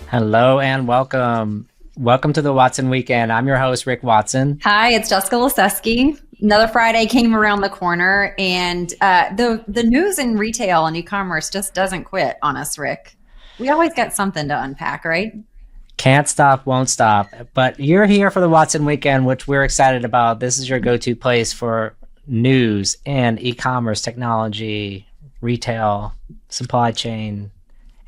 Hello and welcome. Welcome to the Watson Weekend. I'm your host, Rick Watson. Hi, it's Jessica Lesesky. Another Friday came around the corner, and the news in retail and e-commerce just doesn't quit on us, Rick. We always got something to unpack, right? Can't stop, won't stop. But you're here for the Watson Weekend, which we're excited about. This is your go-to place for news and e-commerce, technology, retail, supply chain,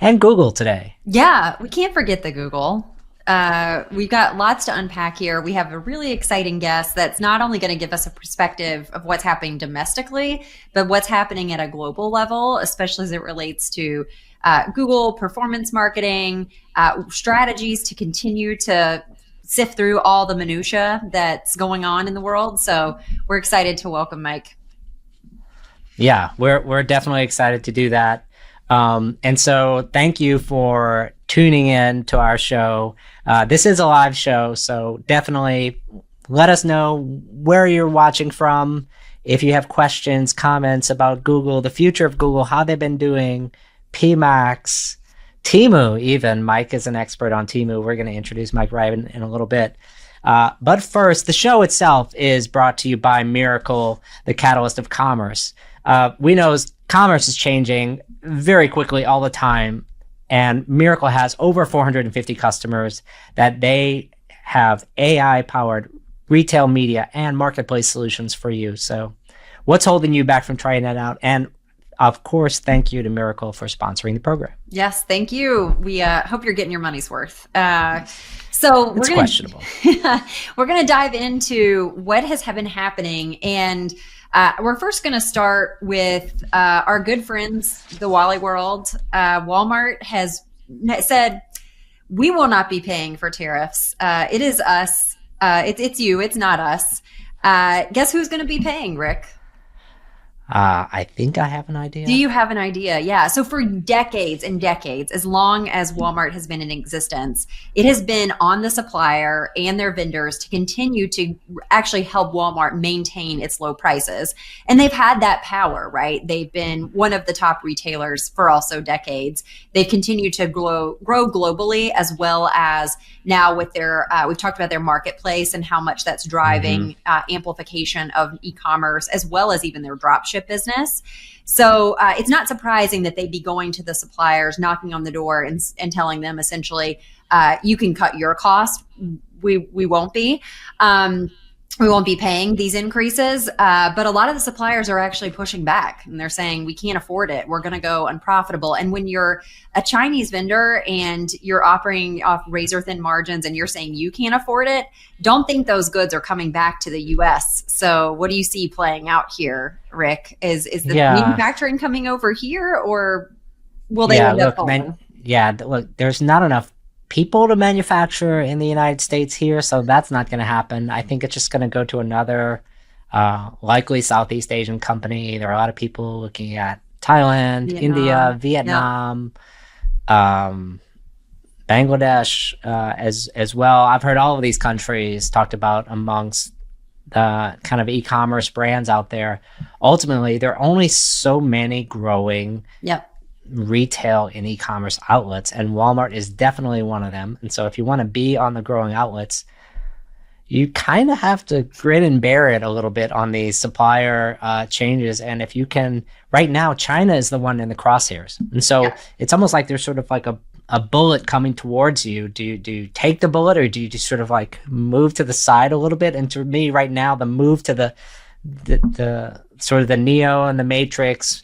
and Google today. Yeah, we can't forget the Google. We've got lots to unpack here. We have a really exciting guest that's not only going to give us a perspective of what's happening domestically, but what's happening at a global level, especially as it relates to Google performance marketing, strategies to continue to sift through all the minutia that's going on in the world. So we're excited to welcome Mike. Yeah, we're definitely excited to do that. And so thank you for tuning in to our show. This is a live show, so definitely let us know where you're watching from. If you have questions, comments about Google, the future of Google, how they've been doing, PMAX, Temu even. Mike is an expert on Temu. We're going to introduce Mike right in a little bit. But first, the show itself is brought to you by Mirakl, the catalyst of commerce. We know commerce is changing very quickly all the time, and Mirakl has over 450 customers that they have AI-powered retail media and marketplace solutions for you. So what's holding you back from trying that out? And of course, thank you to Mirakl for sponsoring the program. Yes, thank you. We hope you're getting your money's worth. So it's questionable. We're going to dive into what has been happening, and we're first going to start with our good friends, the Wally World. Walmart has said, we will not be paying for tariffs. It is us. It's you. It's not us. Guess who's going to be paying, Rick? I think I have an idea. Do you have an idea? Yeah. So for decades and decades, as long as Walmart has been in existence, it has been on the supplier and their vendors to continue to actually help Walmart maintain its low prices. And they've had that power, right? They've been one of the top retailers for also decades. They've continued to grow globally, as well as now with their, we've talked about their marketplace and how much that's driving amplification of e-commerce, as well as even their dropship business. So it's not surprising that they'd be going to the suppliers, knocking on the door and telling them essentially, you can cut your cost. We won't be. We won't be paying these increases, but a lot of the suppliers are actually pushing back, and they're saying we can't afford it. We're going to go unprofitable. And when you're a Chinese vendor and you're operating off razor thin margins and you're saying you can't afford it, don't think those goods are coming back to the U.S. So what do you see playing out here, Rick? Is the manufacturing coming over here, or will they end up falling? Look, there's not enough people to manufacture in the United States here, so that's not going to happen. I think it's just going to go to another likely Southeast Asian company. There are a lot of people looking at Thailand, India, Vietnam, Bangladesh as well. I've heard all of these countries talked about amongst the kind of e-commerce brands out there. Ultimately, there are only so many growing retail and e-commerce outlets, and Walmart is definitely one of them. And so if you want to be on the growing outlets, you kind of have to grin and bear it a little bit on these supplier changes. And if you can, right now, China is the one in the crosshairs. And so it's almost like there's sort of like a bullet coming towards you. Do you take the bullet, or do you just sort of like move to the side a little bit? And to me right now, the move to the sort of the Neo and the Matrix,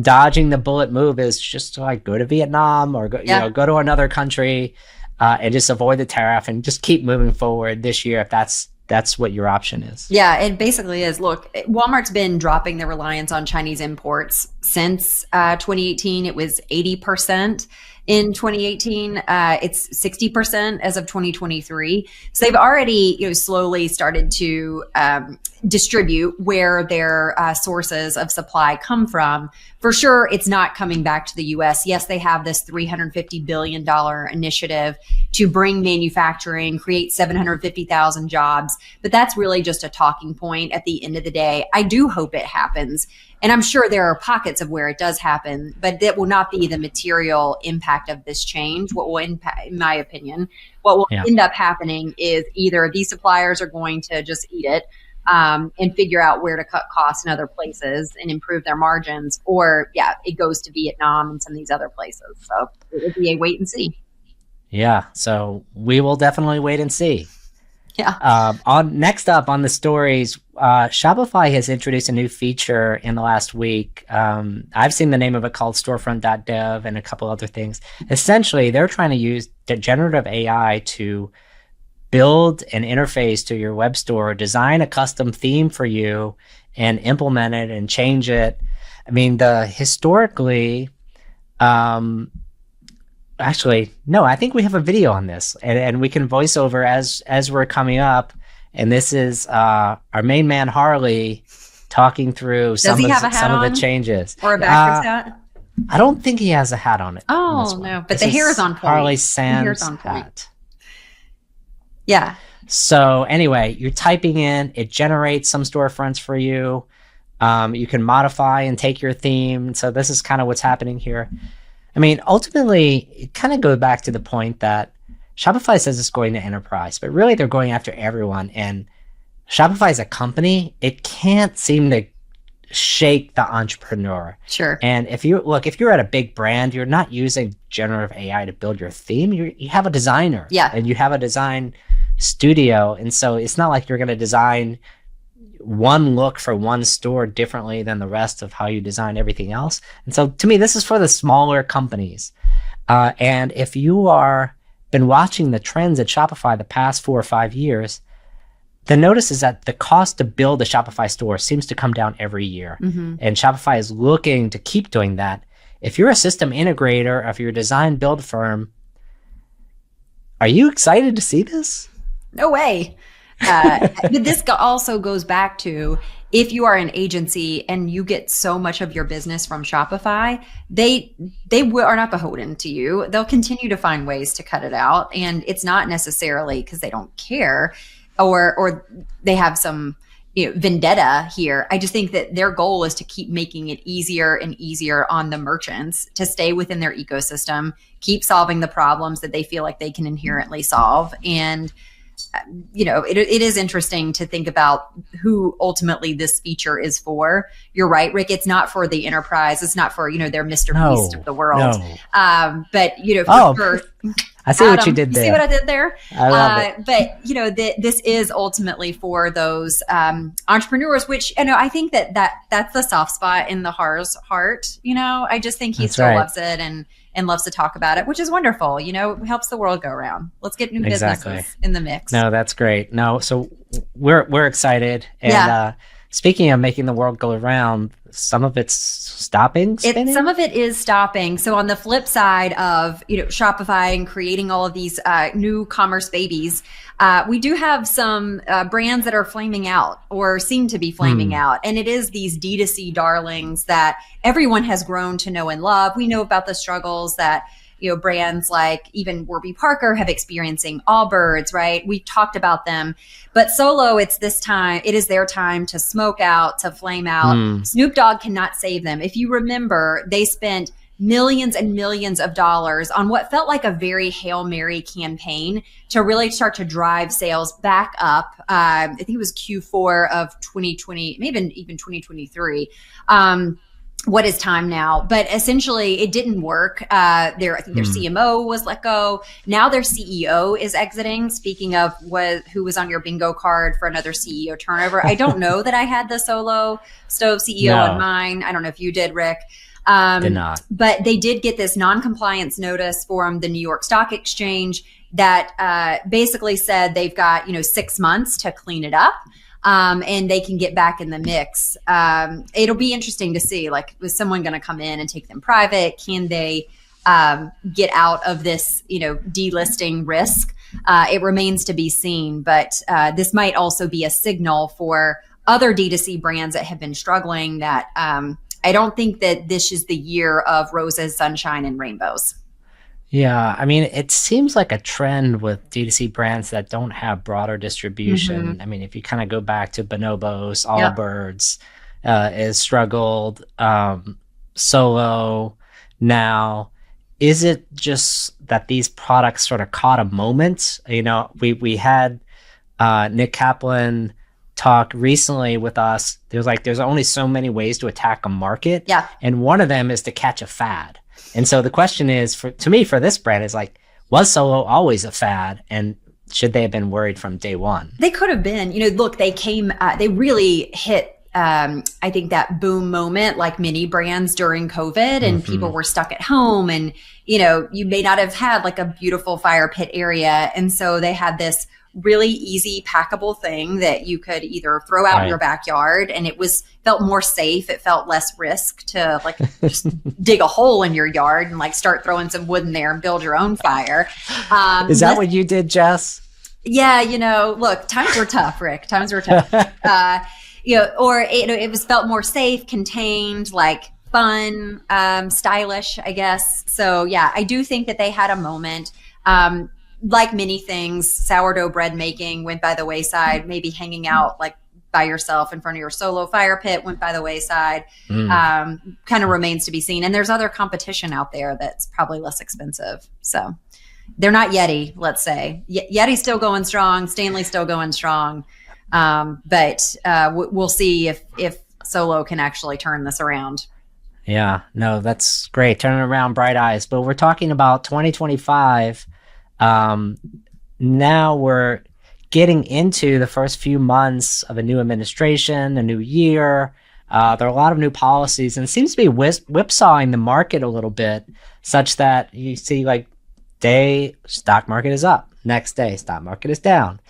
dodging the bullet move is just to like go to Vietnam or go to another country and just avoid the tariff and just keep moving forward this year if that's what your option is. Yeah, it basically is. Look, Walmart's been dropping their reliance on Chinese imports since 2018. It was 80%. In 2018, it's 60% as of 2023. So they've already, slowly started to distribute where their sources of supply come from. For sure, it's not coming back to the U.S. Yes, they have this $350 billion initiative to bring manufacturing, create 750,000 jobs, but that's really just a talking point at the end of the day. I do hope it happens. And I'm sure there are pockets of where it does happen, but that will not be the material impact impact of this change, what will impact, in my opinion, what will Yeah. end up happening is either these suppliers are going to just eat it and figure out where to cut costs in other places and improve their margins, or it goes to Vietnam and some of these other places. So it would be a wait and see. Yeah. So we will definitely wait and see. Yeah. Next up on the stories, Shopify has introduced a new feature in the last week. I've seen the name of it called storefront.dev and a couple other things. Essentially, they're trying to use generative AI to build an interface to your web store, design a custom theme for you, and implement it and change it. I mean, historically, actually, no, I think we have a video on this, and we can voice over as we're coming up. And this is our main man Harley talking through some of the changes. Or a backwards hat? I don't think he has a hat on it. Oh, no, but the hair is on point. Harley Sans hat. Yeah. So anyway, you're typing in, it generates some storefronts for you. You can modify and take your theme. So this is kind of what's happening here. I mean, ultimately, it kind of goes back to the point that Shopify says it's going to enterprise, but really they're going after everyone. And Shopify is a company, it can't seem to shake the entrepreneur. Sure. And if you're at a big brand, you're not using generative AI to build your theme. You have a designer. Yeah. And you have a design studio. And so it's not like you're going to design one look for one store differently than the rest of how you design everything else. And so to me, this is for the smaller companies. And if you are been watching the trends at Shopify the past 4 or 5 years, the notice is that the cost to build a Shopify store seems to come down every year. Mm-hmm. And Shopify is looking to keep doing that. If you're a system integrator, or if you're a design build firm, are you excited to see this? No way. But this also goes back to, if you are an agency and you get so much of your business from Shopify, they are not beholden to you. They'll continue to find ways to cut it out. And it's not necessarily because they don't care or they have some vendetta here. I just think that their goal is to keep making it easier and easier on the merchants to stay within their ecosystem, keep solving the problems that they feel like they can inherently solve. And it is interesting to think about who ultimately this feature is for. You're right, Rick. It's not for the enterprise. It's not for, their Mr. Beast of the world. No. But, for I see what you did there. You see what I did there? I love it. But, this is ultimately for those entrepreneurs, which, I think that's the soft spot in the Har's heart. I just think he loves it and loves to talk about it, which is wonderful. It helps the world go around. Let's get new businesses in the mix. No, that's great. No, so we're excited. And speaking of making the world go around, some of it's spinning? Some of it is stopping. So on the flip side of Shopify and creating all of these new commerce babies, we do have some brands that are flaming out or seem to be flaming out. And it is these D2C darlings that everyone has grown to know and love. We know about the struggles that brands like even Warby Parker have experiencing Allbirds, right? We talked about them, but Solo, it is their time to smoke out, to flame out. Snoop Dogg cannot save them. If you remember, they spent millions and millions of dollars on what felt like a very Hail Mary campaign to really start to drive sales back up. I think it was Q4 of 2020, maybe even 2023. What is time now? But essentially, it didn't work. I think their CMO was let go. Now their CEO is exiting. Speaking of who was on your bingo card for another CEO turnover, I don't know that I had the Solo Stove CEO on mine. I don't know if you did, Rick. Did not. But they did get this non-compliance notice from the New York Stock Exchange that basically said they've got 6 months to clean it up. And they can get back in the mix. It'll be interesting to see, is someone going to come in and take them private? Can they get out of this, delisting risk? It remains to be seen, but this might also be a signal for other D2C brands that have been struggling that I don't think that this is the year of roses, sunshine, and rainbows. Yeah, I mean, it seems like a trend with D2C brands that don't have broader distribution. I mean, if you kind of go back to Bonobos, Allbirds has struggled, Solo now. is it just that these products sort of caught a moment? You know, we had Nick Kaplan talk recently with us. There's only so many ways to attack a market. Yeah. And one of them is to catch a fad. And so the question is, for this brand is like, was Solo always a fad? And should they have been worried from day one? They could have been. You know, look, they really hit I think that boom moment, like many brands during COVID, and people were stuck at home, and, you know, you may not have had like a beautiful fire pit area. And so they had this really easy packable thing that you could either throw out in your backyard, and felt more safe. It felt less risk to like just dig a hole in your yard and like start throwing some wood in there and build your own fire. Is that what you did, Jess? Yeah. You know, look, times were tough, Rick. Times were tough. You know, or it was felt more safe, contained, like fun, stylish, I guess. So yeah, I do think that they had a moment. Like many things, sourdough bread making went by the wayside. Maybe hanging out like by yourself in front of your Solo fire pit went by the wayside. Kind of remains to be seen. And there's other competition out there that's probably less expensive. So they're not Yeti, let's say. Yeti's still going strong. Stanley's still going strong. But we'll see if Solo can actually turn this around. Yeah, no, that's great. Turning around, bright eyes. But we're talking about 2025. Now we're getting into the first few months of a new administration, a new year. There are a lot of new policies, and it seems to be whipsawing the market a little bit, such that you see like day stock market is up, next day stock market is down.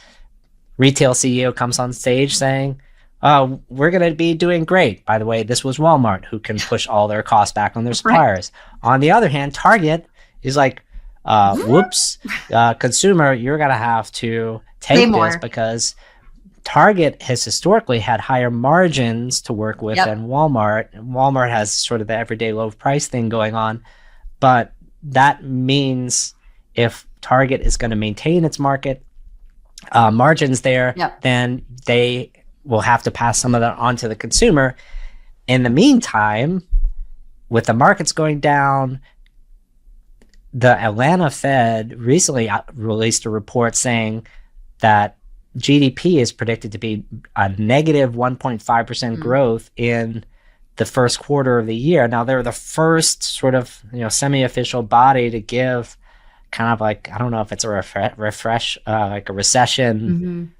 Retail CEO comes on stage saying, "Oh, we're going to be doing great." By the way, this was Walmart, who can push all their costs back on their suppliers. Right. On the other hand, Target is like, whoops, consumer, you're going to have to take this because Target has historically had higher margins to work with than Walmart. And Walmart has sort of the everyday low price thing going on. But that means if Target is going to maintain its market margins there, then they will have to pass some of that on to the consumer. In the meantime, with the markets going down, the Atlanta Fed recently released a report saying that GDP is predicted to be a negative 1.5% growth in the first quarter of the year. Now, they're the first sort of, you know, semi-official body to give kind of like, I don't know if it's a refresh, like a recession.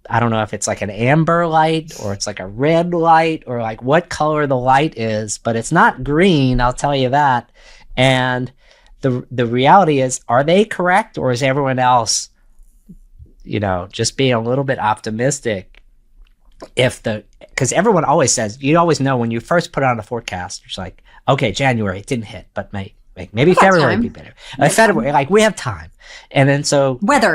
I don't know if it's like an amber light or it's like a red light or like what color the light is, but it's not green, I'll tell you that. And the reality is, are they correct, or is everyone else, you know, just being a little bit optimistic? Because everyone always says, you always know when you first put on a forecast, it's like, okay, January, it didn't hit, but maybe February would be better. February, like we have time. And then so weather,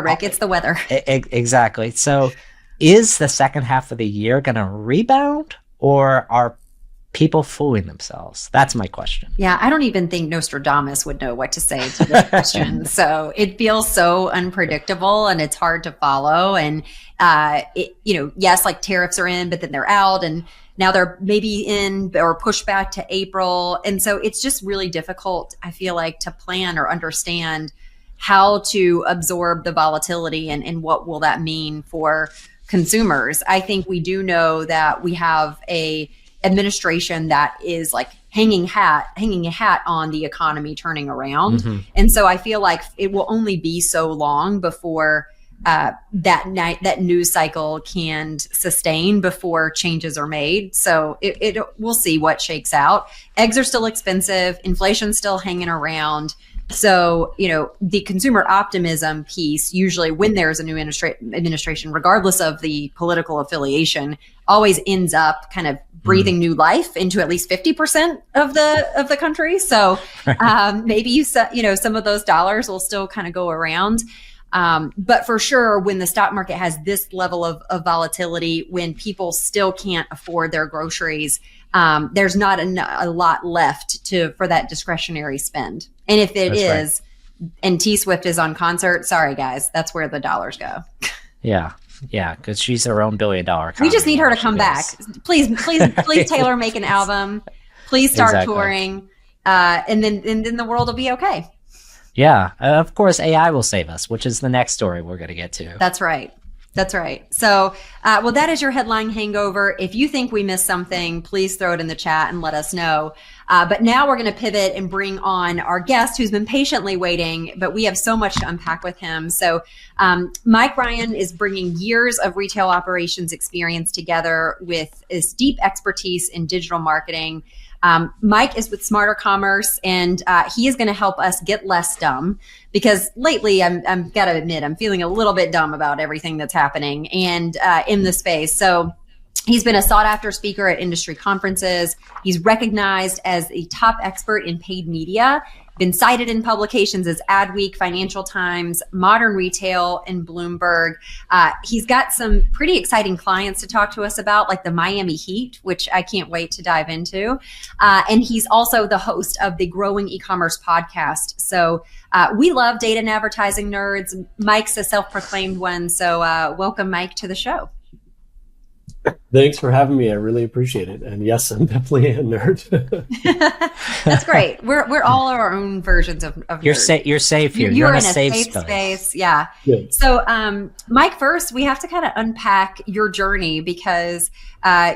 Rick, it's the weather. Exactly. So is the second half of the year going to rebound, or are people fooling themselves? That's my question. Yeah, I don't even think Nostradamus would know what to say to this question. So it feels so unpredictable and it's hard to follow. And, yes, like tariffs are in, but then they're out, and now they're maybe in or pushed back to April. And so it's just really difficult, I feel like, to plan or understand how to absorb the volatility and what will that mean for consumers. I think we do know that we have a administration that is like hanging a hat on the economy turning around. And so I feel like it will only be so long before that news cycle can sustain before changes are made. So we'll see what shakes out. Eggs are still expensive. Inflation's still hanging around. So, you know, the consumer optimism piece, usually when there's a new administration, regardless of the political affiliation, always ends up kind of breathing new life into at least 50% of the country. So maybe some of those dollars will still kind of go around. But for sure, when the stock market has this level of volatility, when people still can't afford their groceries, there's not a lot left for that discretionary spend. And if it is, and T-Swift is on concert, sorry guys, that's where the dollars go. Yeah, because she's her own $1 billion company. We just need her to come back. Please, Taylor, make an album. Please start touring. and then the world will be okay. Yeah, of course, AI will save us, which is the next story we're going to get to. That's right. That's right. So, well, that is your headline hangover. If you think we missed something, please throw it in the chat and let us know. But now we're going to pivot and bring on our guest who's been patiently waiting, but we have so much to unpack with him. So Mike Ryan is bringing years of retail operations experience together with his deep expertise in digital marketing. Mike is with Smarter Commerce, and he is going to help us get less dumb, because lately I'm got to admit, I'm feeling a little bit dumb about everything that's happening and in the space. So he's been a sought after speaker at industry conferences. He's recognized as a top expert in paid media, been cited in publications as Adweek, Financial Times, Modern Retail, and Bloomberg. He's got some pretty exciting clients to talk to us about, like the Miami Heat, which I can't wait to dive into. And he's also the host of the Growing E-commerce podcast. So we love data and advertising nerds. Mike's a self-proclaimed one. So welcome, Mike, to the show. Thanks for having me. I really appreciate it. And yes, I'm definitely a nerd. That's great. We're all our own versions of you're nerds. You're safe here. You're in a safe space. Yeah. Good. So, Mike, first we have to kind of unpack your journy, because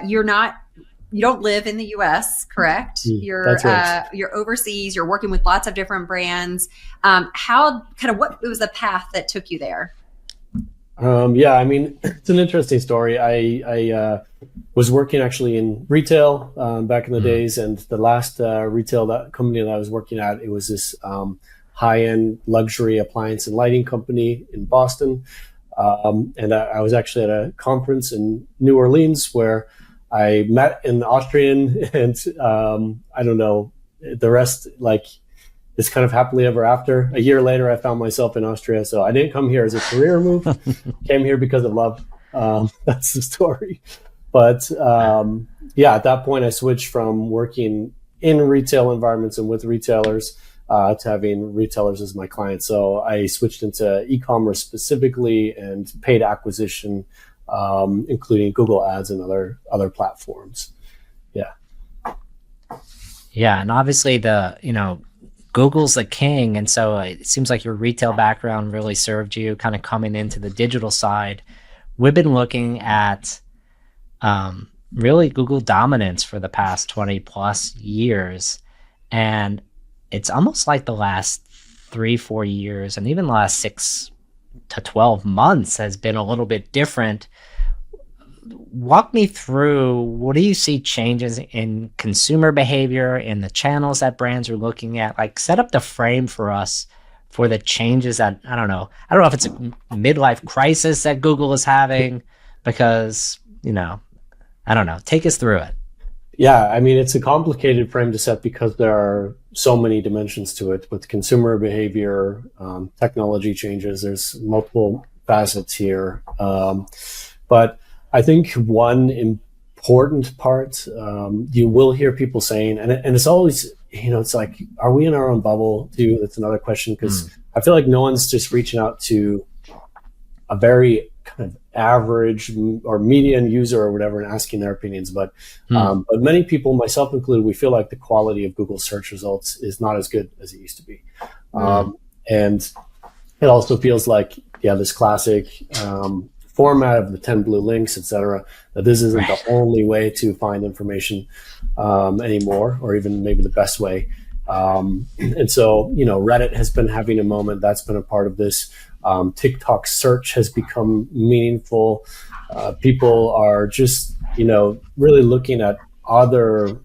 you don't live in the U.S., correct? That's right. You're overseas. You're working with lots of different what was the path that took you there? Yeah, I mean, it's an interesting story. I was working actually in retail back in the days, and the last retail company that I was working at, it was this high-end luxury appliance and lighting company in Boston. And I was actually at a conference in New Orleans where I met an Austrian, and I don't know, the rest, like, it's kind of happily ever after. A year later, I found myself in Austria. So I didn't come here as a career move. Came here because of love. That's the story. But yeah, at that point, I switched from working in retail environments and with retailers to having retailers as my clients. So I switched into e-commerce specifically and paid acquisition, including Google Ads and other platforms. Yeah. Yeah, and obviously Google's the king, and so it seems like your retail background really served you kind of coming into the digital side. We've been looking at really Google dominance for the past 20 plus years, and it's almost like the last 3-4 years, and even the last 6 to 12 months has been a little bit different. Walk me through, what do you see changes in consumer behavior in the channels that brands are looking at? Like, set up the frame for us for the changes that, I don't know if it's a midlife crisis that Google is having, because, I don't know, take us through it. Yeah, I mean, it's a complicated frame to set because there are so many dimensions to it with consumer behavior, technology changes. There's multiple facets here. But I think one important part, you will hear people saying, and it's always, it's like, are we in our own bubble too? That's another question, because I feel like no one's just reaching out to a very kind of average or median user or whatever and asking their opinions. But many people, myself included, we feel like the quality of Google search results is not as good as it used to be. And it also feels like, this classic format of the 10 blue links, etc., that this isn't the only way to find information anymore, or even maybe the best way. And so, Reddit has been having a moment. That's been a part of this. TikTok search has become meaningful. People are just, really looking at other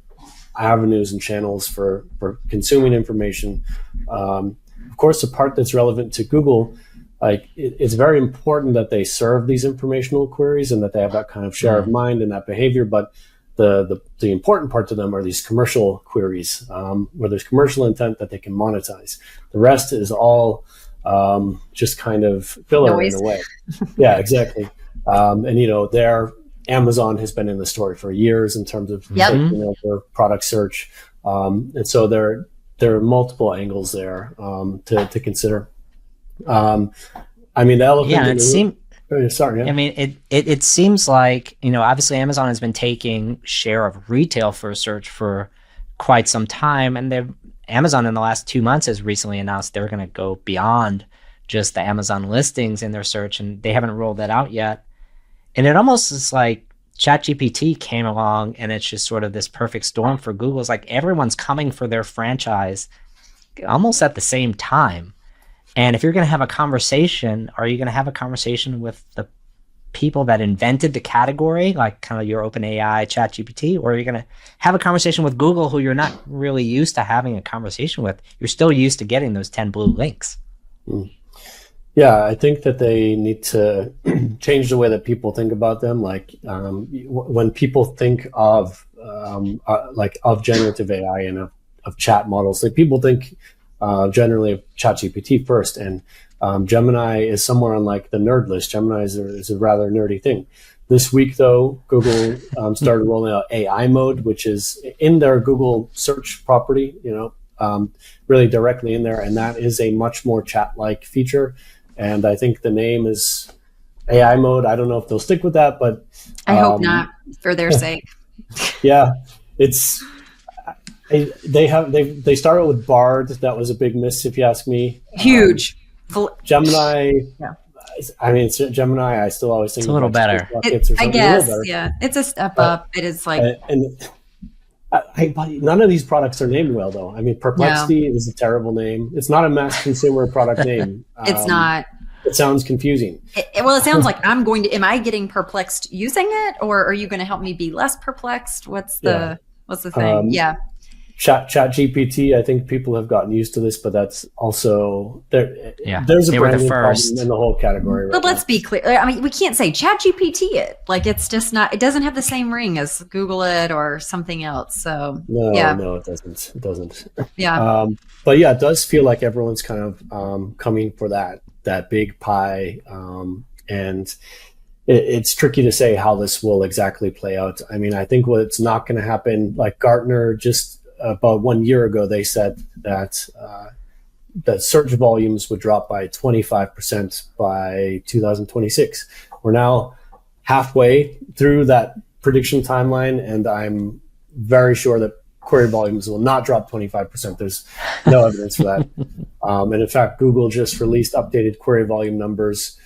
avenues and channels for consuming information. Of course, the part that's relevant to Google, it's very important that they serve these informational queries and that they have that kind of share of mind and that behavior. But the important part to them are these commercial queries, where there's commercial intent that they can monetize. The rest is all just kind of filler in a way. Yeah, exactly. And their Amazon has been in the story for years in terms of taking over product search, and so there are multiple angles there to consider. I mean, the elephant. Yeah, it seems. Sorry. Yeah. I mean, it seems like, obviously Amazon has been taking share of retail for search for quite some time, and Amazon in the last 2 months has recently announced they're going to go beyond just the Amazon listings in their search, and they haven't rolled that out yet. And it almost is like ChatGPT came along and it's just sort of this perfect storm for Google. It's like everyone's coming for their franchise almost at the same time. And if you're going to have a conversation, are you going to have a conversation with the people that invented the category, like kind of your OpenAI, ChatGPT, or are you going to have a conversation with Google, who you're not really used to having a conversation with? You're still used to getting those 10 blue links. Yeah, I think that they need to change the way that people think about them. Like when people think of generative AI and of chat models, like people think generally of ChatGPT first, and Gemini is somewhere on like the nerd list. Gemini is a rather nerdy thing. This week, though, Google started rolling out AI mode, which is in their Google search property, really directly in there, and that is a much more chat-like feature. And I think the name is AI mode. I don't know if they'll stick with that, but I hope not, for their sake. Yeah, they started with Bard. That was a big miss, if you ask me. Huge. Gemini. Yeah. I mean, Gemini. I still always think it's a little better. I guess. Yeah, it's a step up. It is like. None of these products are named well, though. I mean, Perplexity is a terrible name. It's not a mass consumer product name. It's not. It sounds confusing. It sounds like am I getting perplexed using it, or are you going to help me be less perplexed? What's the thing? ChatGPT, I think people have gotten used to this, but that's also there. Yeah, there's a brand problem in the whole category. But let's be clear. I mean, we can't say ChatGPT it. Like, it's just not. It doesn't have the same ring as Google it or something else. So no, it doesn't. It doesn't. Yeah. But yeah, it does feel like everyone's kind of coming for that big pie, and it's tricky to say how this will exactly play out. I mean, I think what's not going to happen, like Gartner just about 1 year ago, they said that that search volumes would drop by 25% by 2026. We're now halfway through that prediction timeline, and I'm very sure that query volumes will not drop 25%. There's no evidence for that. And in fact, Google just released updated query volume numbers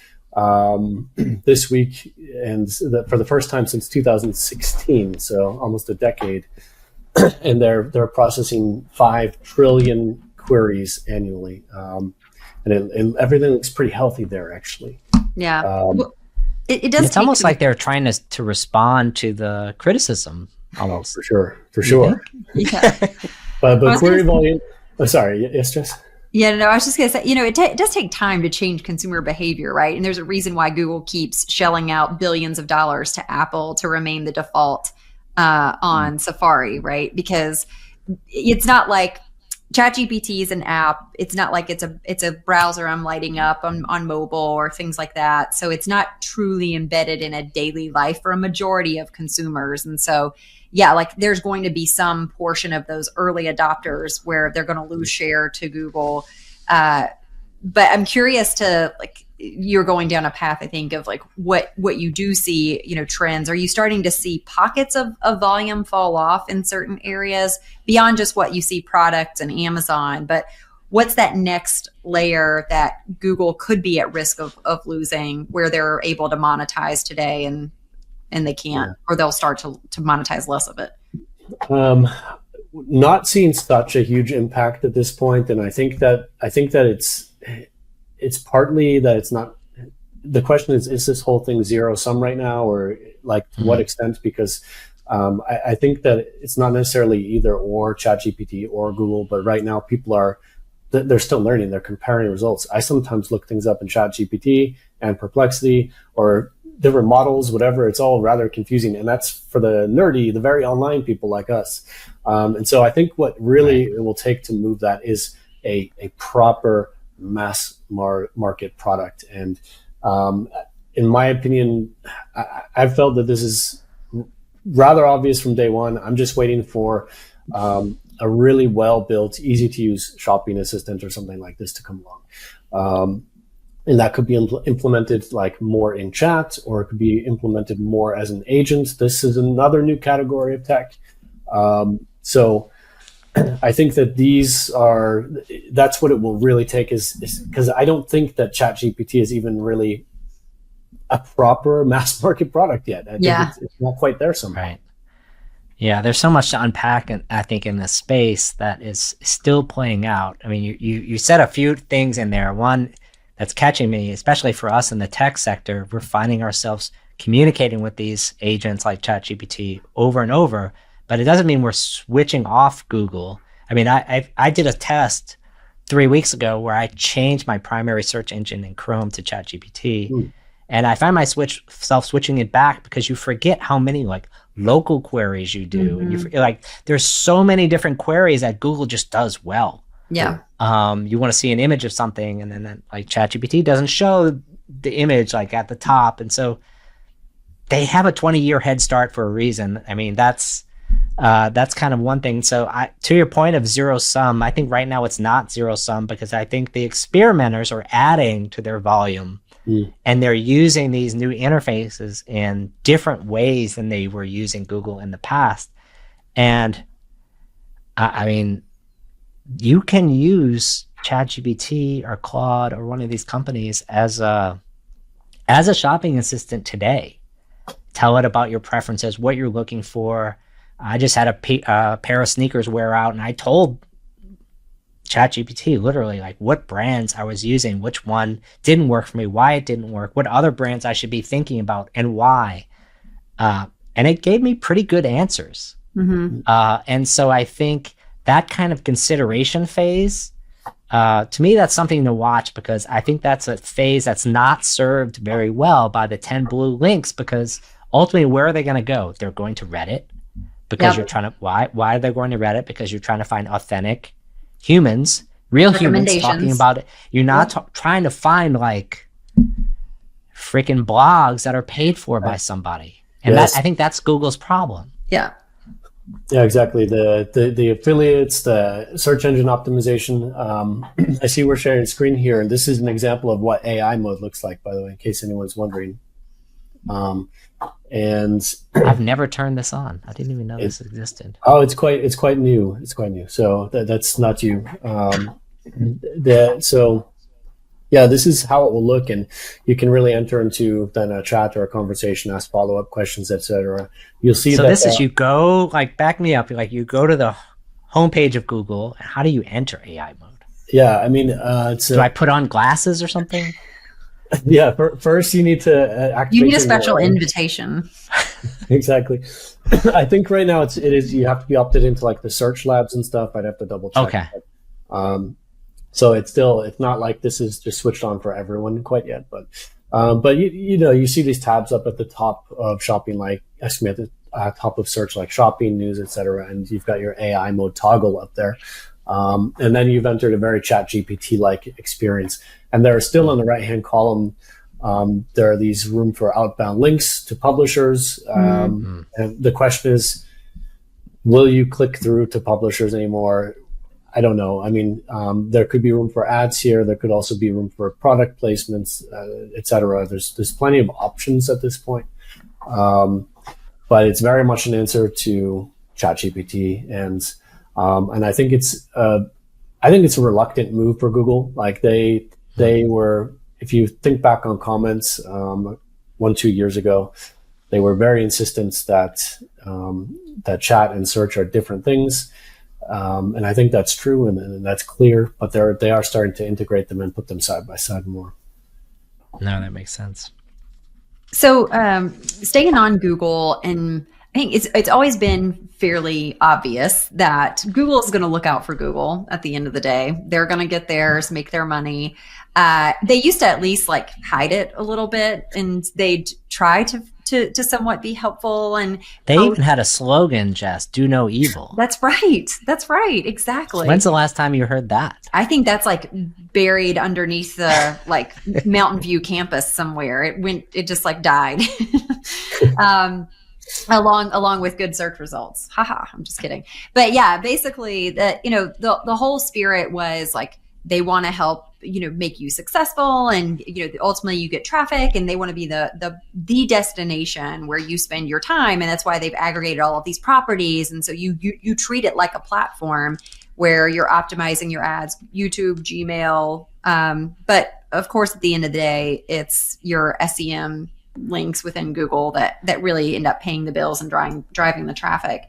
this week, and for the first time since 2016, so almost a decade. And they're processing 5 trillion queries annually, and everything looks pretty healthy there, actually. Yeah, it does. It's almost like they're trying to respond to the criticism, almost. For sure. Yeah, but query volume. Oh, sorry. Yes, Jess. Yeah, no, I was just going to say, it does take time to change consumer behavior, right? And there's a reason why Google keeps shelling out billions of dollars to Apple to remain the default on Safari, right? Because it's not like ChatGPT is an app. It's not like it's a browser I'm lighting up on mobile or things like that. So it's not truly embedded in a daily life for a majority of consumers. And so, yeah, like there's going to be some portion of those early adopters where they're going to lose share to Google. But I'm curious to, like, you're going down a path, I think, of like what you do see, trends. Are you starting to see pockets of volume fall off in certain areas beyond just what you see products and Amazon? But what's that next layer that Google could be at risk of losing, where they're able to monetize today and they can't, or they'll start to monetize less of it? Not seeing such a huge impact at this point, and I think that it's partly that it's not. The question is this whole thing zero sum right now, or like to what extent? Because I think that it's not necessarily either or ChatGPT or Google, but right now they're still learning. They're comparing results. I sometimes look things up in ChatGPT and Perplexity or different models, whatever. It's all rather confusing, and that's for the nerdy, the very online people like us. And so I think what really it will take to move that is a proper mass market product. And in my opinion, I've felt that this is rather obvious from day one. I'm just waiting for a really well-built, easy-to-use shopping assistant or something like this to come along. And that could be implemented like more in chat, or it could be implemented more as an agent. This is another new category of tech. So I think that that's what it will really take is because I don't think that ChatGPT is even really a proper mass market product yet. I think it's not quite there somehow. Right. Yeah, there's so much to unpack, and I think in this space that is still playing out. I mean, you said a few things in there. One that's catching me, especially for us in the tech sector, we're finding ourselves communicating with these agents like ChatGPT over and over, but it doesn't mean we're switching off Google. I mean, I did a test 3 weeks ago where I changed my primary search engine in Chrome to ChatGPT. And I find myself switching it back because you forget how many like local queries you do. And you forget, like, there's so many different queries that Google just does well. Yeah. You want to see an image of something, and then like ChatGPT doesn't show the image like at the top. And so they have a 20-year head start for a reason. I mean, that's kind of one thing. So to your point of zero sum, I think right now it's not zero sum because I think the experimenters are adding to their volume. And they're using these new interfaces in different ways than they were using Google in the past. And I mean, you can use ChatGPT or Claude or one of these companies as a shopping assistant today. Tell it about your preferences, what you're looking for. I just had a pair of sneakers wear out, and I told ChatGPT literally like what brands I was using, which one didn't work for me, why it didn't work, what other brands I should be thinking about, and why. And it gave me pretty good answers. And so I think that kind of consideration phase, to me, that's something to watch, because I think that's a phase that's not served very well by the 10 blue links, because ultimately, where are they going to go? They're going to Reddit, because you're trying to, why are they going to Reddit? Because you're trying to find authentic humans, real humans talking about it. You're not trying to find like freaking blogs that are paid for by somebody. And that, I think that's Google's problem. Yeah. Yeah, exactly. The affiliates, the search engine optimization. I see we're sharing screen here, and this is an example of what AI mode looks like, by the way, in case anyone's wondering. And I've never turned this on. I didn't even know this existed. Oh, it's quite new. It's quite new. So that's not you. This is how it will look, and you can really enter into then a chat or a conversation, ask follow-up questions, etc. You'll see. So this is, you go, like, back me up. Like, you go to the homepage of Google. How do you enter AI mode? Yeah, I mean, do I put on glasses or something? Yeah, first you need to activate. You need a special invitation. Exactly. I think right now it is you have to be opted into like the search labs and stuff. I'd have to double check. Okay. So it's not like this is just switched on for everyone quite yet, but you see these tabs up at the top of shopping, like at the top of search, like shopping, news, etc., and you've got your AI mode toggle up there. And then you've entered a very ChatGPT-like experience. And there are still on the right-hand column, there are these room for outbound links to publishers. And the question is, will you click through to publishers anymore? I don't know. I mean, there could be room for ads here. There could also be room for product placements, et cetera. There's plenty of options at this point. But it's very much an answer to ChatGPT. And I think it's a reluctant move for Google. Like they were, if you think back on comments 1-2 years ago, they were very insistent that chat and search are different things. And I think that's true and that's clear, but they are starting to integrate them and put them side by side more. No, that makes sense. So staying on Google, and I think it's always been fairly obvious that Google is going to look out for Google at the end of the day. They're going to get theirs, make their money. They used to at least like hide it a little bit, and they'd try to somewhat be helpful. And they even had a slogan, Jess, "Do no evil." That's right. Exactly. When's the last time you heard that? I think that's like buried underneath the like Mountain View campus somewhere. It just like died. Along with good search results. Haha, I'm just kidding. But yeah, basically the whole spirit was like, they want to help make you successful, and ultimately you get traffic, and they want to be the destination where you spend your time, and that's why they've aggregated all of these properties. And so you treat it like a platform where you're optimizing your ads, YouTube, Gmail, but of course at the end of the day it's your SEM links within Google that really end up paying the bills and driving the traffic.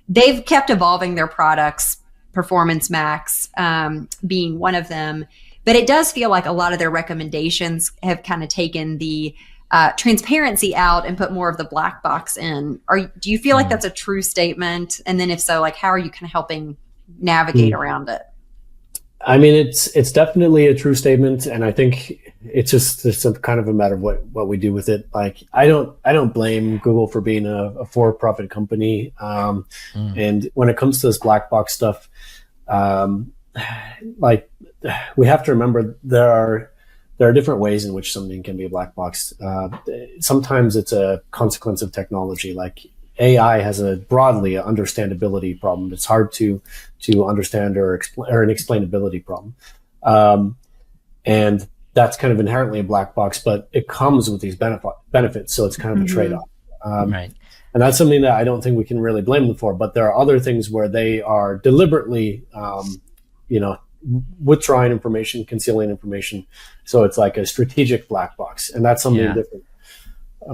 They've kept evolving their products, Performance Max being one of them. But it does feel like a lot of their recommendations have kind of taken the transparency out and put more of the black box in. Do you feel like that's a true statement? And then if so, like, how are you kind of helping navigate around it? I mean, it's definitely a true statement, and I think it's a kind of a matter of what we do with it. Like, I don't blame Google for being a for-profit company, and when it comes to this black box stuff, like, we have to remember there are different ways in which something can be a black box. Sometimes it's a consequence of technology. Like, AI has broadly an understandability problem. It's hard to understand or an explainability problem. And that's kind of inherently a black box, but it comes with these benefits. So it's kind of a trade-off. Right. And that's something that I don't think we can really blame them for, but there are other things where they are deliberately, withdrawing information, concealing information. So it's like a strategic black box, and that's something different.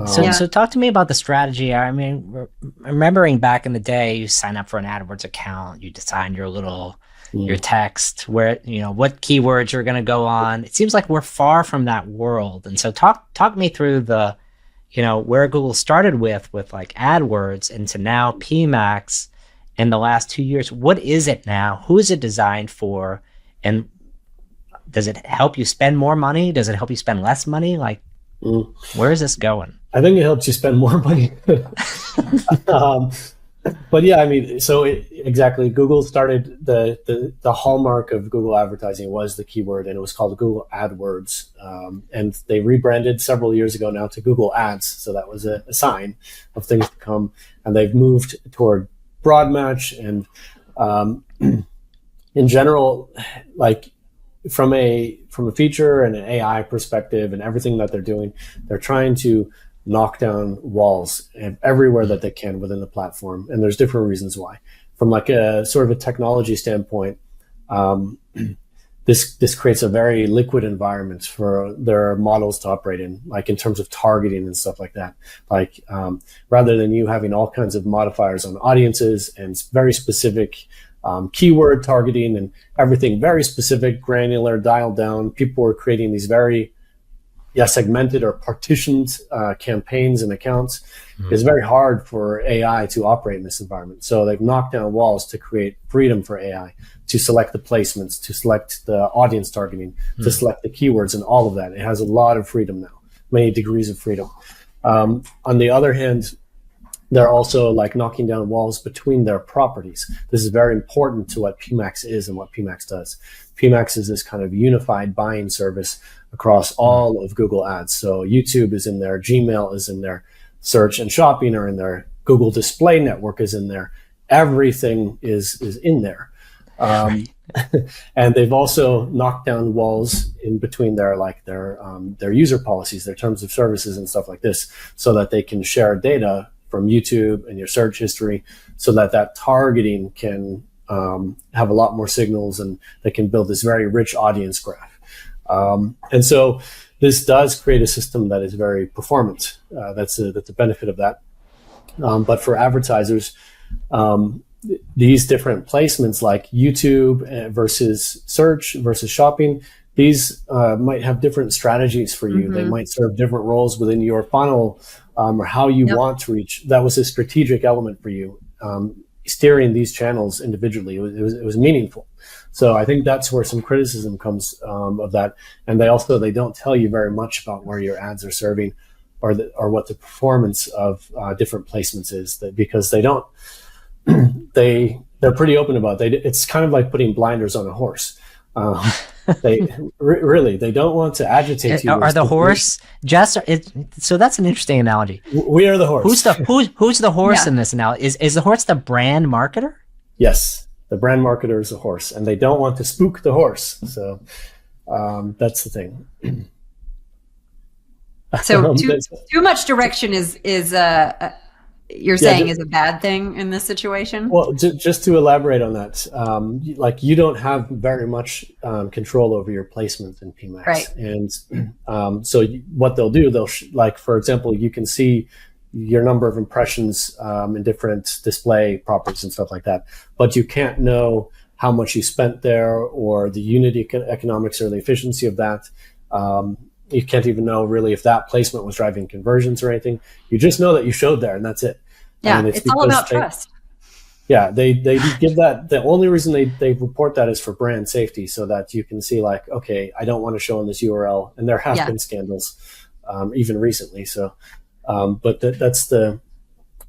So talk to me about the strategy. I mean, remembering back in the day, you sign up for an AdWords account, you design your little, your text, where, what keywords you're going to go on. It seems like we're far from that world. And so talk me through the, where Google started with like AdWords into now PMAX in the last 2 years. What is it now? Who is it designed for? And does it help you spend more money? Does it help you spend less money? Like, where is this going? I think it helps you spend more money. But yeah, I mean, so exactly, Google started the hallmark of Google advertising was the keyword, and it was called Google AdWords. And they rebranded several years ago now to Google Ads. So that was a sign of things to come. And they've moved toward broad match. And in general, like, from a feature and an AI perspective and everything that they're doing, they're trying to knock down walls everywhere that they can within the platform. And there's different reasons why. From like a sort of a technology standpoint, this creates a very liquid environment for their models to operate in, like in terms of targeting and stuff like that. Like, rather than you having all kinds of modifiers on audiences and very specific keyword targeting and everything very specific, granular, dialed down, people were creating these very segmented or partitioned campaigns and accounts. It's very hard for AI to operate in this environment. So they've knocked down walls to create freedom for AI to select the placements, to select the audience targeting, to select the keywords, and all of that. It has a lot of freedom now, many degrees of freedom. On the other hand, they're also like knocking down walls between their properties. This is very important to what PMAX is and what PMAX does. PMAX is this kind of unified buying service across all of Google Ads. So YouTube is in there, Gmail is in there, search and shopping are in there, Google Display Network is in there. Everything is in there. And they've also knocked down walls in between their user policies, their terms of services and stuff like this, so that they can share data from YouTube and your search history, so that targeting can have a lot more signals, and they can build this very rich audience graph. And so this does create a system that is very performant. That's a benefit of that. But for advertisers, these different placements like YouTube versus search versus shopping, these might have different strategies for you. They might serve different roles within your funnel, or how you want to reach. That was a strategic element for you. Steering these channels individually, it was meaningful. So I think that's where some criticism comes of that. And they don't tell you very much about where your ads are serving, or what the performance of different placements is, because they don't. They're pretty open about it. It's kind of like putting blinders on a horse. They don't want to agitate you. Are the horse just? So that's an interesting analogy. We are the horse. Who's the horse in this analogy? Is the horse the brand marketer? Yes, the brand marketer is a horse, and they don't want to spook the horse. So That's the thing. So too much direction is you're saying is a bad thing in this situation? Well, just to elaborate on that, like you don't have very much control over your placement in PMAX, right? And so what they'll do, like for example, you can see your number of impressions in different display properties and stuff like that, but you can't know how much you spent there or the unit economics or the efficiency of that. You can't even know really if that placement was driving conversions or anything. You just know that you showed there, and that's it. Yeah, it's all about trust. Yeah, they give that. The only reason they report that is for brand safety, so that you can see like, okay, I don't want to show on this URL, and there have been scandals, even recently. So, but that's the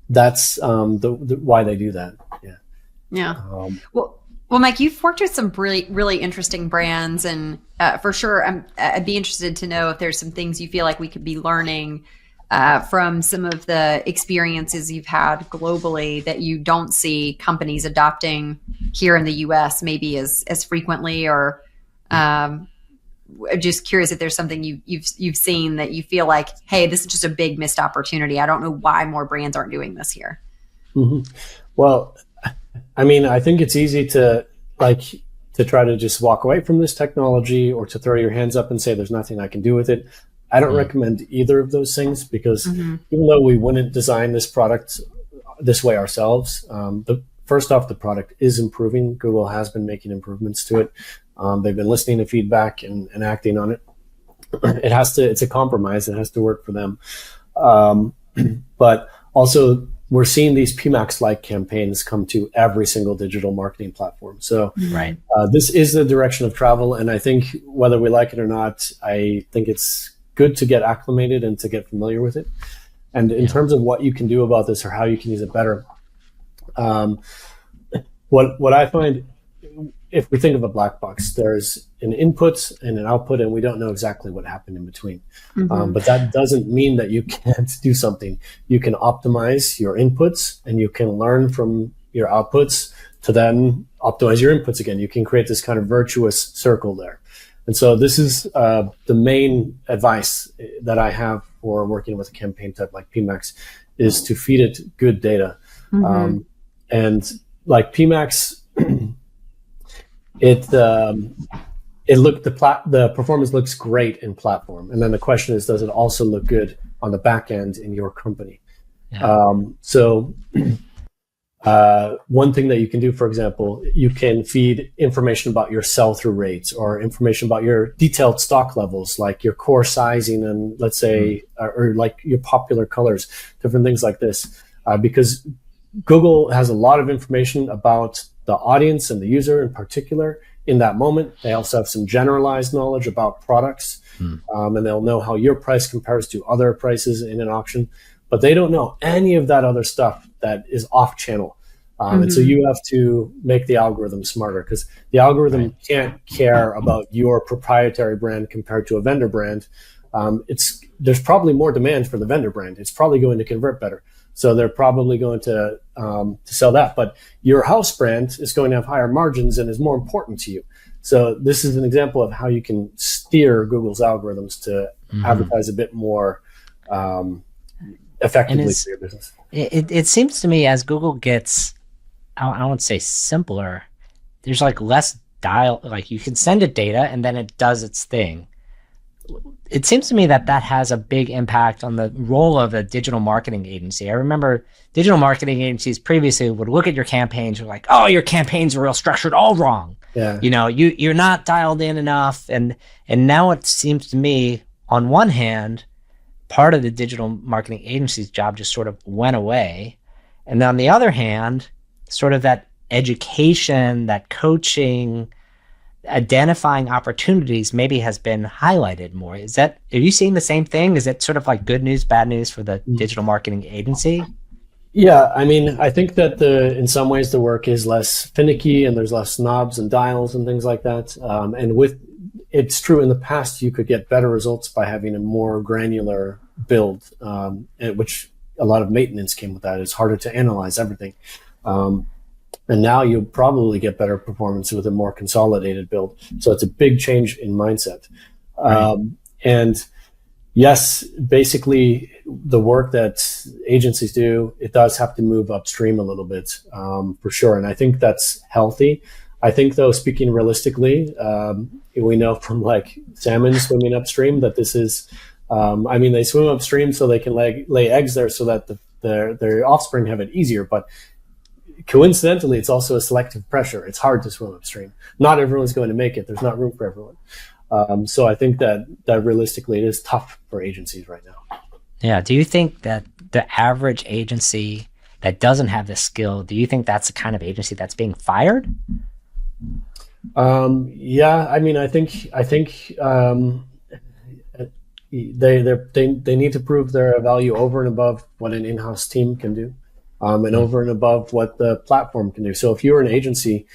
why they do that. Yeah. Yeah. Well, Mike, you've worked with some really, really interesting brands, and for sure, I'd be interested to know if there's some things you feel like we could be learning from some of the experiences you've had globally that you don't see companies adopting here in the U.S. maybe as frequently, or just curious if there's something you've seen that you feel like, hey, this is just a big missed opportunity. I don't know why more brands aren't doing this here. Mm-hmm. Well, I mean, I think it's easy to try to just walk away from this technology or to throw your hands up and say there's nothing I can do with it. I don't recommend either of those things, because even though we wouldn't design this product this way ourselves, first off, the product is improving. Google has been making improvements to it. They've been listening to feedback and acting on it. It's a compromise. It has to work for them. But also, we're seeing these PMAX-like campaigns come to every single digital marketing platform. So this is the direction of travel. And I think whether we like it or not, I think it's good to get acclimated and to get familiar with it. And in terms of what you can do about this or how you can use it better, what I find, if we think of a black box, there's an input and an output, and we don't know exactly what happened in between. But that doesn't mean that you can't do something. You can optimize your inputs, and you can learn from your outputs to then optimize your inputs again. You can create this kind of virtuous circle there. And so this is the main advice that I have for working with a campaign type like PMAX, is to feed it good data. And like PMAX, the performance looks great in platform, and then the question is, does it also look good on the back end in your company? One thing that you can do, for example, you can feed information about your sell-through rates or information about your detailed stock levels, like your core sizing and let's say, or like your popular colors, different things like this, because Google has a lot of information about the audience and the user in particular in that moment. They also have some generalized knowledge about products, and they'll know how your price compares to other prices in an auction, but they don't know any of that other stuff that is off channel. And so you have to make the algorithm smarter, because the algorithm can't care about your proprietary brand compared to a vendor brand. There's probably more demand for the vendor brand. It's probably going to convert better. So they're probably going to sell that. But your house brand is going to have higher margins and is more important to you. So this is an example of how you can steer Google's algorithms to advertise a bit more effectively for your business. It seems to me as Google gets, I won't say simpler, there's like less like you can send it data and then it does its thing. It seems to me that has a big impact on the role of a digital marketing agency. I remember digital marketing agencies previously would look at your campaigns and like, oh, your campaigns are real structured all wrong. Yeah. You know, you're not dialed in enough. And now it seems to me, on one hand, part of the digital marketing agency's job just sort of went away. And then on the other hand, sort of that education, that coaching, identifying opportunities maybe has been highlighted more. Are you seeing the same thing? Is it sort of like good news, bad news for the digital marketing agency? Yeah, I mean, I think that in some ways the work is less finicky and there's less knobs and dials and things like that. And it's true, in the past you could get better results by having a more granular build, which a lot of maintenance came with that. It's harder to analyze everything. And now you'll probably get better performance with a more consolidated build. So it's a big change in mindset. Right. And yes, basically the work that agencies do, it does have to move upstream a little bit, for sure. And I think that's healthy. I think, though, speaking realistically, we know from like salmon swimming upstream that this is, they swim upstream so they can lay eggs there so that their offspring have it easier. But coincidentally, it's also a selective pressure. It's hard to swim upstream. Not everyone's going to make it. There's not room for everyone. So I think that realistically, it is tough for agencies right now. Yeah. Do you think that the average agency that doesn't have this skill, do you think that's the kind of agency that's being fired? Yeah, I think they need to prove their value over and above what an in-house team can do, and over and above what the platform can do. So if you're an agency,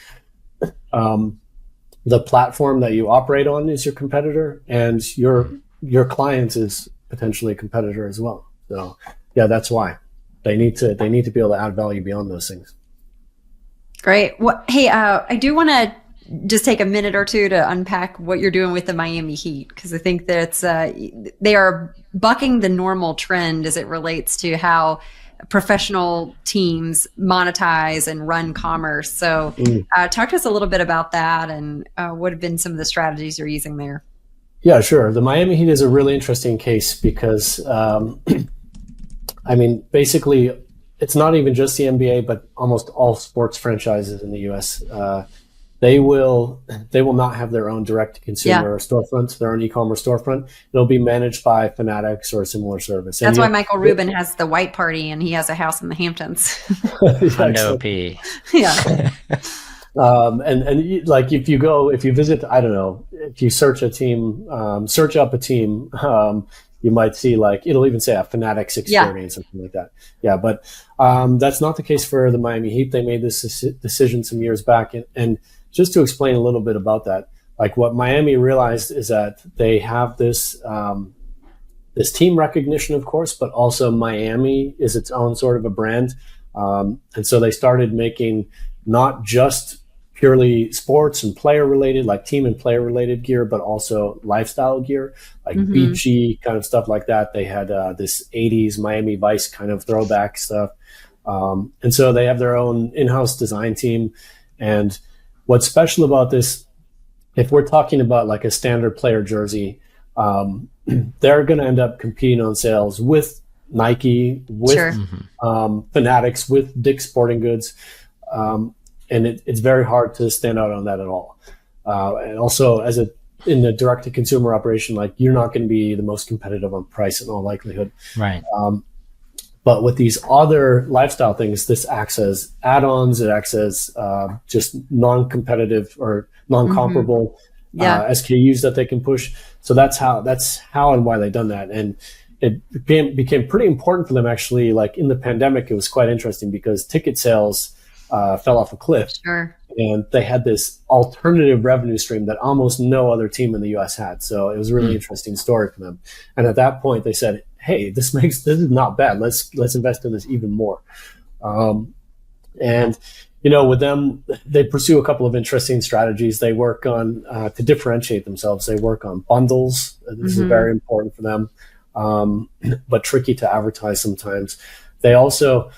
the platform that you operate on is your competitor, and your client is potentially a competitor as well. So yeah, that's why they need to be able to add value beyond those things. Great. Well, hey, I do want to just take a minute or two to unpack what you're doing with the Miami Heat, because I think that they are bucking the normal trend as it relates to how professional teams monetize and run commerce. So talk to us a little bit about that, and what have been some of the strategies you're using there? Yeah, sure. The Miami Heat is a really interesting case because, basically, it's not even just the NBA, but almost all sports franchises in the US. They will not have their own direct-to-consumer storefront, their own e-commerce storefront. It'll be managed by Fanatics or a similar service. That's why Michael Rubin has the white party, and he has a house in the Hamptons. No P. Yeah. And like if you visit, I don't know, if you search up a team, you might see like it'll even say a Fanatics experience, something like that. Yeah, but that's not the case for the Miami Heat. They made this decision some years back, and just to explain a little bit about that, like what Miami realized is that they have this team recognition, of course, but also Miami is its own sort of a brand, and so they started making not just purely sports and player related, like team and player related gear, but also lifestyle gear, like beachy kind of stuff like that. They had this 80s Miami Vice kind of throwback stuff. And so they have their own in-house design team. And what's special about this, if we're talking about like a standard player jersey, they're going to end up competing on sales with Nike, with Fanatics, with Dick's Sporting Goods. And it's very hard to stand out on that at all. And also, in the direct-to-consumer operation, like you're not going to be the most competitive on price in all likelihood. Right. But with these other lifestyle things, this acts as add-ons. It acts as just non-competitive or non-comparable SKUs that they can push. So that's how and why they've done that. And it became pretty important for them, actually. Like in the pandemic, it was quite interesting because ticket sales fell off a cliff. Sure. And they had this alternative revenue stream that almost no other team in the US had. So it was a really interesting story for them. And at that point they said, hey, this is not bad. Let's invest in this even more. And with them, they pursue a couple of interesting strategies. They work on to differentiate themselves. They work on bundles. This is very important for them, but tricky to advertise sometimes. They also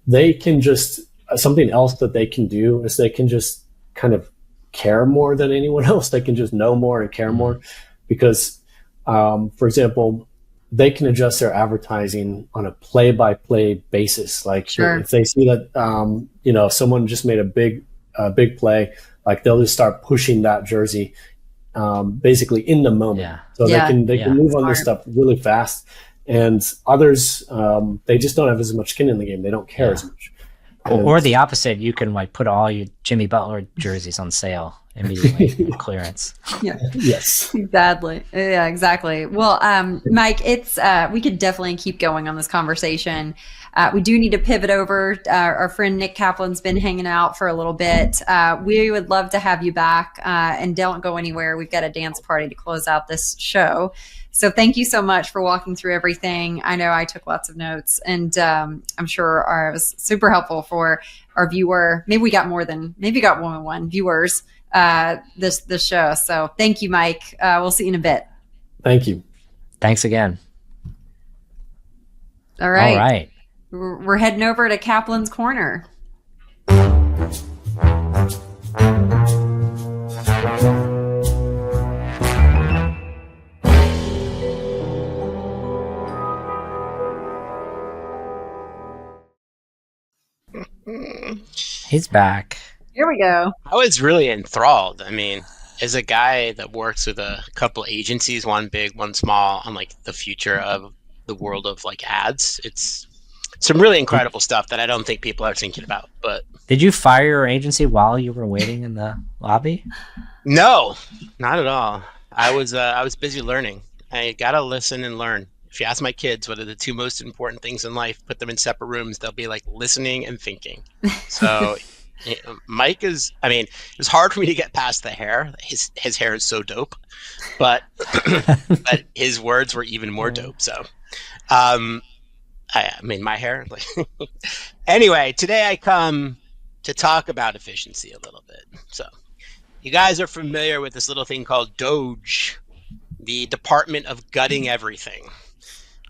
they can just something else that they can do is they can just kind of care more than anyone else. They can just know more and care more because, for example, they can adjust their advertising on a play-by-play basis. Like if they see that, someone just made a big play, like they'll just start pushing that jersey, basically in the moment. Yeah. So they can move on this stuff really fast. And others, they just don't have as much skin in the game. They don't care as much. Or the opposite, you can put all your Jimmy Butler jerseys on sale immediately, clearance. Yeah. Yes. Exactly. Yeah, exactly. Well, Mike, it's we could definitely keep going on this conversation. We do need to pivot over. Our friend Nick Kaplan's been hanging out for a little bit. We would love to have you back, and don't go anywhere. We've got a dance party to close out this show. So thank you so much for walking through everything. I know I took lots of notes, and I'm sure it was super helpful for our viewer. Maybe we got more than one viewers this show. So thank you, Mike. We'll see you in a bit. Thank you. Thanks again. All right. All right. We're heading over to Kaplan's Corner. He's back. Here we go. I was really enthralled. I mean, as a guy that works with a couple agencies, one big, one small, on like the future of the world of like ads, it's some really incredible stuff that I don't think people are thinking about. But Did you fire your agency while you were waiting in the lobby? no, not at all. I was busy learning. I gotta listen and learn. If you ask my kids what are the two most important things in life, put them in separate rooms, they'll be like listening and thinking. So Mike is, I mean, it was hard for me to get past the hair. His hair is so dope, but but his words were even more dope. So, I mean, my hair. Like anyway, today I come to talk about efficiency a little bit. So, you guys are familiar with this little thing called Doge, the Department of Gutting Everything.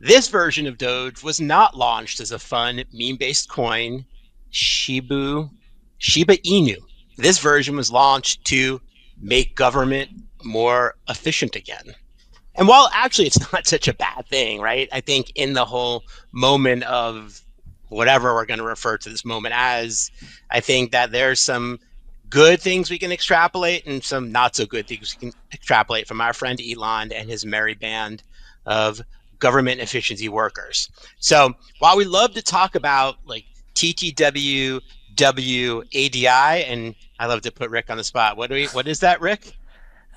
This version of Doge was not launched as a fun meme-based coin, Shiba Inu. This version was launched to make government more efficient again. And while actually it's not such a bad thing, right? I think in the whole moment of whatever we're going to refer to this moment as, I think that there's some good things we can extrapolate and some not so good things we can extrapolate from our friend Elon and his merry band of government efficiency workers. So while we love to talk about like TTW, ADI, and I love to put Rick on the spot. What is that, Rick?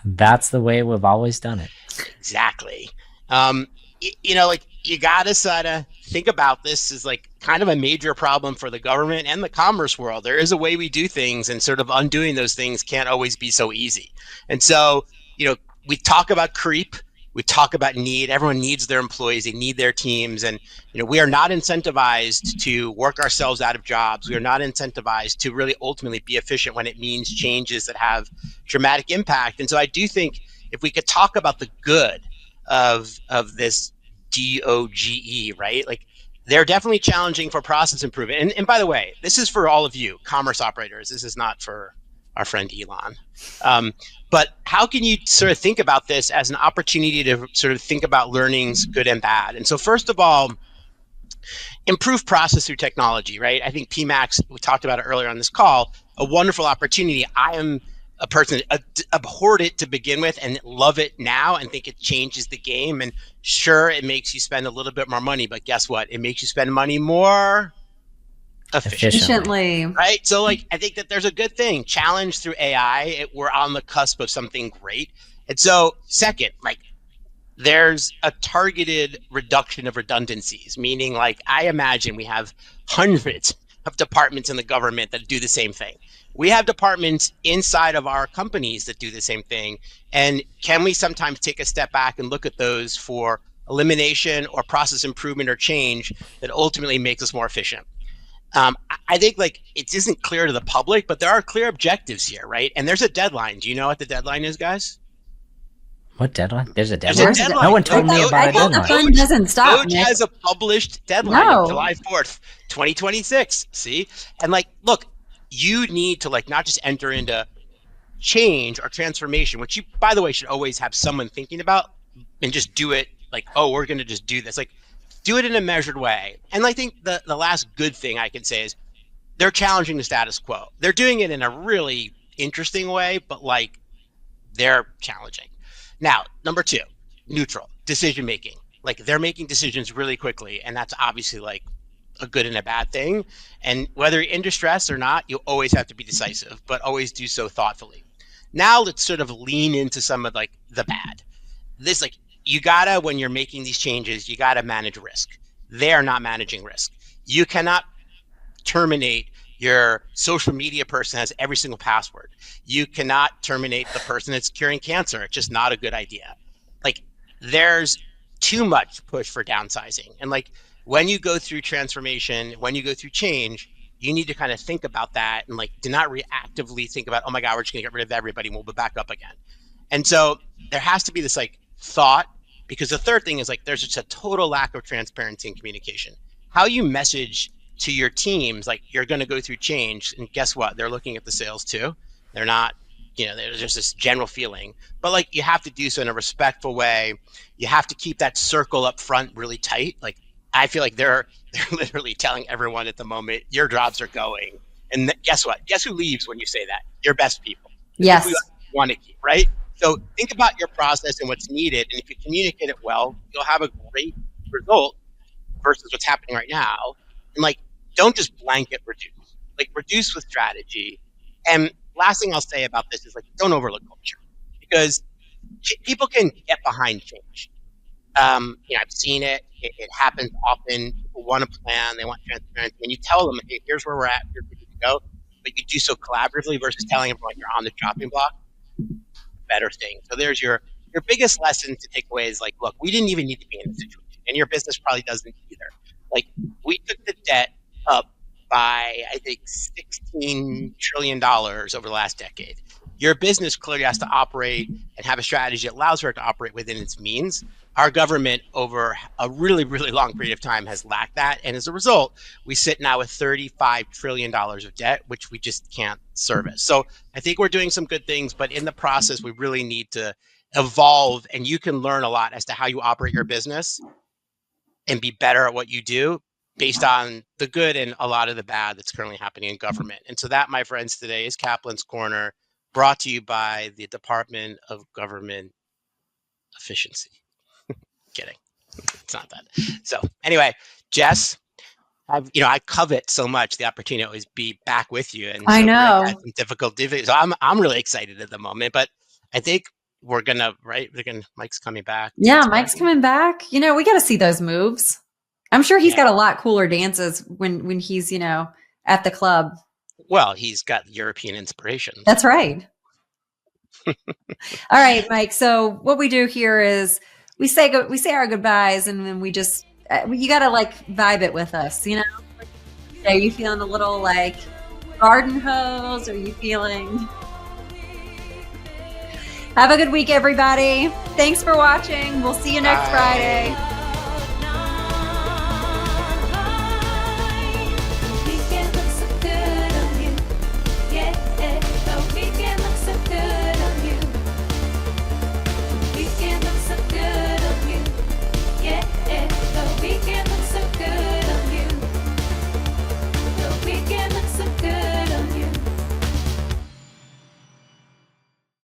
That's the way we've always done it. Exactly. You know, like you gotta sort of think about this as like kind of a major problem for the government and the commerce world. There is a way we do things, and sort of undoing those things can't always be so easy. And so, you know, we talk about creep. We talk about need. Everyone needs their employees. They need their teams. And, you know, we are not incentivized to work ourselves out of jobs. We are not incentivized to really ultimately be efficient when it means changes that have dramatic impact. And so I do think if we could talk about the good of this DOGE, right? Like they're definitely challenging for process improvement. And by the way, this is for all of you commerce operators. This is not for our friend Elon. But how can you sort of think about this as an opportunity to sort of think about learnings, good and bad? And so first of all, improve process through technology, right? I think PMAX, we talked about it earlier on this call, a wonderful opportunity. I am a person that abhorred it to begin with and love it now and think it changes the game. And sure, it makes you spend a little bit more money, but guess what? It makes you spend money more efficiently, right? So like, I think that there's a good thing. Challenge through AI, we're on the cusp of something great. And so second, like there's a targeted reduction of redundancies, meaning like I imagine we have hundreds of departments in the government that do the same thing. We have departments inside of our companies that do the same thing. And can we sometimes take a step back and look at those for elimination or process improvement or change that ultimately makes us more efficient? I think like it isn't clear to the public, but there are clear objectives here, right? And there's a deadline. Do you know what the deadline is, guys? What deadline? There's a deadline. There's a deadline. No one told me about a deadline. The fun doesn't stop. Doge has a published deadline of July 4th, 2026. See? And like, look, you need to like not just enter into change or transformation, which you, by the way, should always have someone thinking about and just do it like, oh, we're going to just do this. Like, do it in a measured way. And I think the last good thing I can say is they're challenging the status quo. They're doing it in a really interesting way, but like they're challenging. Now, number two, neutral decision making. Like they're making decisions really quickly, and that's obviously like a good and a bad thing. And whether you're in distress or not, you always have to be decisive, but always do so thoughtfully. Now let's sort of lean into some of like the bad. This like you gotta, when you're making these changes, you gotta manage risk. They are not managing risk. You cannot terminate your social media person has every single password. You cannot terminate the person that's curing cancer. It's just not a good idea. Like, there's too much push for downsizing. And like, when you go through transformation, when you go through change, you need to kind of think about that and like, do not reactively think about, oh my God, we're just gonna get rid of everybody and we'll be back up again. And so there has to be this like thought, because the third thing is like, there's just a total lack of transparency and communication. How you message to your teams, like, you're going to go through change, and guess what? They're looking at the sales too. They're not, there's just this general feeling, but like, you have to do so in a respectful way. You have to keep that circle up front really tight. Like, I feel like they're literally telling everyone at the moment, your jobs are going. And guess what? Guess who leaves when you say that? Your best people. Yes. You want to keep, right? So think about your process and what's needed. And if you communicate it well, you'll have a great result versus what's happening right now. And like, don't just blanket reduce. Like, reduce with strategy. And last thing I'll say about this is like, don't overlook culture, because people can get behind change. I've seen it. It happens often. People want a plan. They want transparency. When you tell them, hey, here's where we're at, here's where we can go, but you do so collaboratively versus telling everyone you're on the chopping block, better thing. So there's your biggest lesson to take away is like, look, we didn't even need to be in this situation, and your business probably doesn't either. Like, we took the debt up by, I think, $16 trillion over the last decade. Your business clearly has to operate and have a strategy that allows her to operate within its means. Our government, over a really, really long period of time, has lacked that. And as a result, we sit now with $35 trillion of debt, which we just can't service. So I think we're doing some good things, but in the process, we really need to evolve. And you can learn a lot as to how you operate your business and be better at what you do based on the good and a lot of the bad that's currently happening in government. And so that, my friends, today is Kaplan's Corner, brought to you by the Department of Government Efficiency. Kidding. It's not that. So anyway, Jess, I covet so much the opportunity to always be back with you. And so I know. Greg had some difficulty. So I'm really excited at the moment, but I think we're gonna, Mike's coming back. Yeah, Mike's coming back. We got to see those moves. I'm sure he's got a lot cooler dances when he's, at the club. Well, he's got European inspiration. That's right. All right, Mike. So what we do here is we say our goodbyes, and then we just you got to like vibe it with us. Are you feeling a little like garden hose? Are you feeling? Have a good week, everybody. Thanks for watching. We'll see you next Friday.